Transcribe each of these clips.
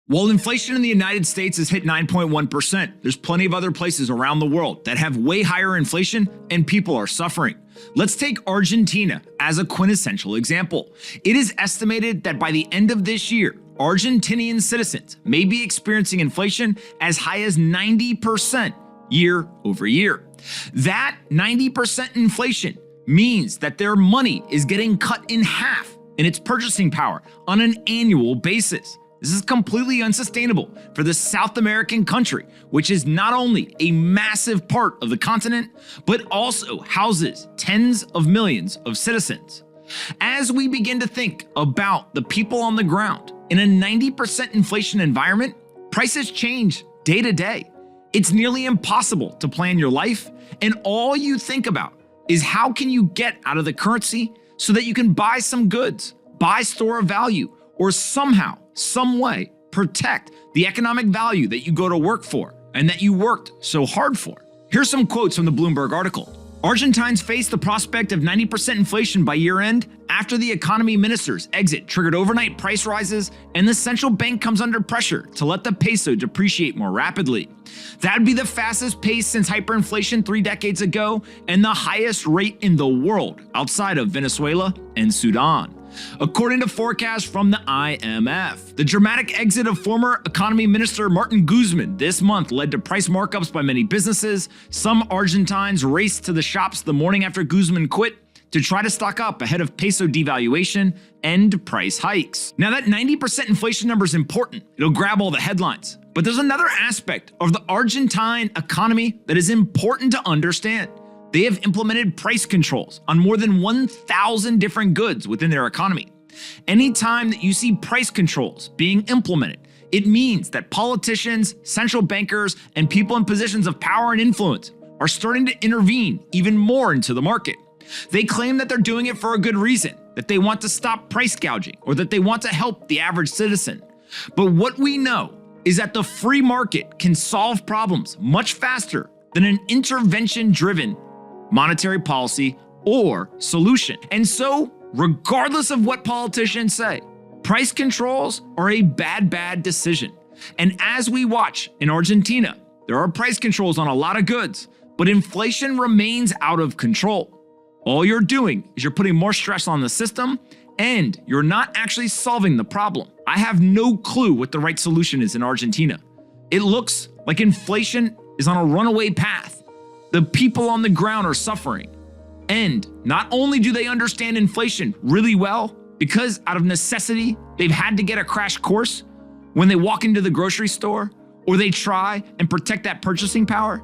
While inflation in the United States has hit 9.1%, there's plenty of other places around the world that have way higher inflation and people are suffering. Let's take Argentina as a quintessential example. It is estimated that by the end of this year, Argentinian citizens may be experiencing inflation as high as 90% year over year. That 90% inflation means that their money is getting cut in half in its purchasing power on an annual basis. This is completely unsustainable for the South American country, which is not only a massive part of the continent, but also houses tens of millions of citizens. As we begin to think about the people on the ground in a 90% inflation environment, prices change day to day. It's nearly impossible to plan your life, and all you think about is how can you get out of the currency so that you can buy some goods, buy store of value, or somehow, some way, protect the economic value that you go to work for and that you worked so hard for. Here's some quotes from the Bloomberg article. Argentines face the prospect of 90% inflation by year end after the economy minister's exit triggered overnight price rises and the central bank comes under pressure to let the peso depreciate more rapidly. That'd be the fastest pace since hyperinflation 3 decades ago and the highest rate in the world outside of Venezuela and Sudan. According to forecasts from the IMF, the dramatic exit of former economy minister Martin Guzman this month led to price markups by many businesses. Some Argentines raced to the shops the morning after Guzman quit to try to stock up ahead of peso devaluation and price hikes. Now that 90% inflation number is important. It'll grab all the headlines. But there's another aspect of the Argentine economy that is important to understand. They have implemented price controls on more than 1,000 different goods within their economy. Anytime that you see price controls being implemented, it means that politicians, central bankers, and people in positions of power and influence are starting to intervene even more into the market. They claim that they're doing it for a good reason, that they want to stop price gouging, or that they want to help the average citizen. But what we know is that the free market can solve problems much faster than an intervention-driven monetary policy or solution. And so, regardless of what politicians say, price controls are a bad decision. And as we watch in Argentina, there are price controls on a lot of goods, but inflation remains out of control. All you're doing is you're putting more stress on the system and you're not actually solving the problem. I have no clue what the right solution is in Argentina. It looks like inflation is on a runaway path. The people on the ground are suffering. And not only do they understand inflation really well, because out of necessity, they've had to get a crash course when they walk into the grocery store or they try and protect that purchasing power,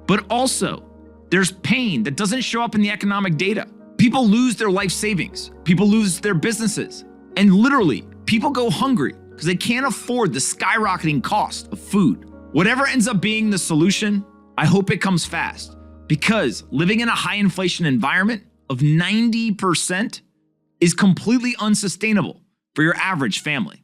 but also there's pain that doesn't show up in the economic data. People lose their life savings, people lose their businesses, and literally people go hungry because they can't afford the skyrocketing cost of food. Whatever ends up being the solution, I hope it comes fast, because living in a high inflation environment of 90% is completely unsustainable for your average family.